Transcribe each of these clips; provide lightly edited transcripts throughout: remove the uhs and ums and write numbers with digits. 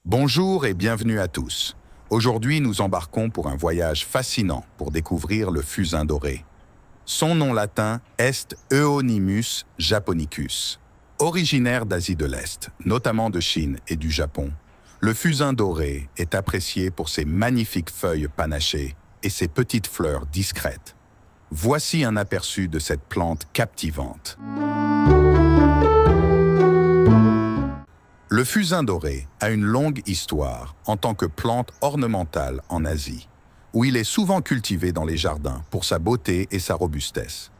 Bonjour et bienvenue à tous. Aujourd'hui, nous embarquons pour un voyage fascinant pour découvrir le fusain doré. Son nom latin est Euonymus japonicus. Originaire d'Asie de l'Est, notamment de Chine et du Japon, le fusain doré est apprécié pour ses magnifiques feuilles panachées et ses petites fleurs discrètes. Voici un aperçu de cette plante captivante. Le fusain doré a une longue histoire en tant que plante ornementale en Asie, où il est souvent cultivé dans les jardins pour sa beauté et sa robustesse.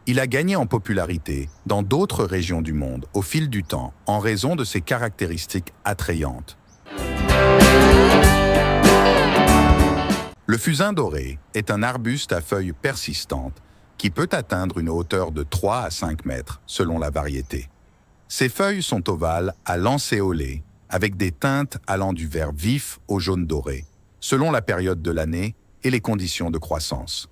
Il a gagné en popularité dans d'autres régions du monde au fil du temps en raison de ses caractéristiques attrayantes. Le fusain doré est un arbuste à feuilles persistantes qui peut atteindre une hauteur de 3 à 5 mètres selon la variété. Ses feuilles sont ovales à lancéolées, avec des teintes allant du vert vif au jaune doré, selon la période de l'année et les conditions de croissance.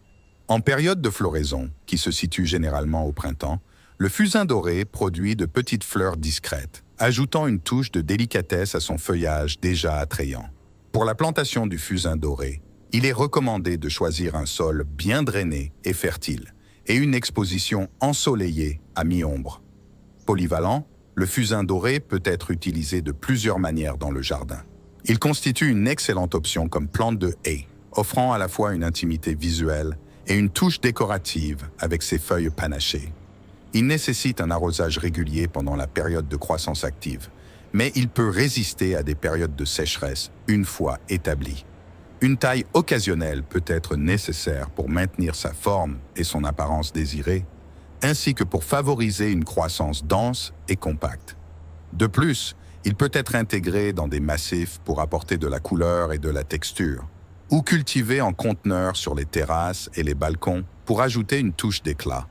En période de floraison, qui se situe généralement au printemps, le fusain doré produit de petites fleurs discrètes, ajoutant une touche de délicatesse à son feuillage déjà attrayant. Pour la plantation du fusain doré, il est recommandé de choisir un sol bien drainé et fertile, et une exposition ensoleillée à mi-ombre. Polyvalent, le fusain doré peut être utilisé de plusieurs manières dans le jardin. Il constitue une excellente option comme plante de haie, offrant à la fois une intimité visuelle et une touche décorative avec ses feuilles panachées. Il nécessite un arrosage régulier pendant la période de croissance active, mais il peut résister à des périodes de sécheresse une fois établi. Une taille occasionnelle peut être nécessaire pour maintenir sa forme et son apparence désirée, ainsi que pour favoriser une croissance dense et compacte. De plus, il peut être intégré dans des massifs pour apporter de la couleur et de la texture, ou cultivé en conteneurs sur les terrasses et les balcons pour ajouter une touche d'éclat.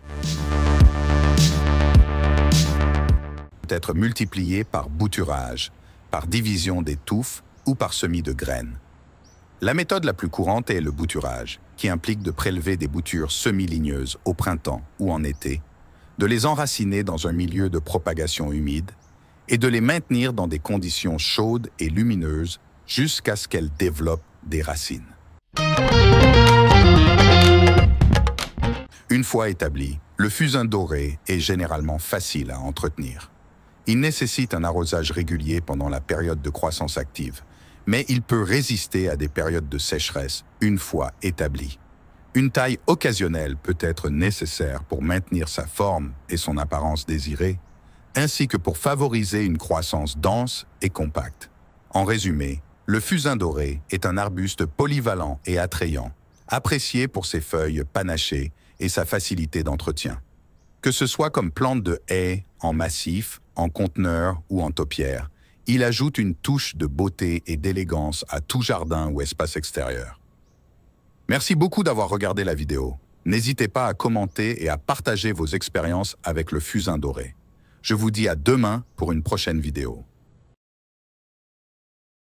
Il peut être multiplié par bouturage, par division des touffes ou par semis de graines. La méthode la plus courante est le bouturage, qui implique de prélever des boutures semi-ligneuses au printemps ou en été, de les enraciner dans un milieu de propagation humide et de les maintenir dans des conditions chaudes et lumineuses jusqu'à ce qu'elles développent des racines. Une fois établi, le fusain doré est généralement facile à entretenir. Il nécessite un arrosage régulier pendant la période de croissance active, mais il peut résister à des périodes de sécheresse une fois établi. Une taille occasionnelle peut être nécessaire pour maintenir sa forme et son apparence désirée, ainsi que pour favoriser une croissance dense et compacte. En résumé, le fusain doré est un arbuste polyvalent et attrayant, apprécié pour ses feuilles panachées et sa facilité d'entretien. Que ce soit comme plante de haie, en massif, en conteneur ou en taupière, il ajoute une touche de beauté et d'élégance à tout jardin ou espace extérieur. Merci beaucoup d'avoir regardé la vidéo. N'hésitez pas à commenter et à partager vos expériences avec le fusain doré. Je vous dis à demain pour une prochaine vidéo.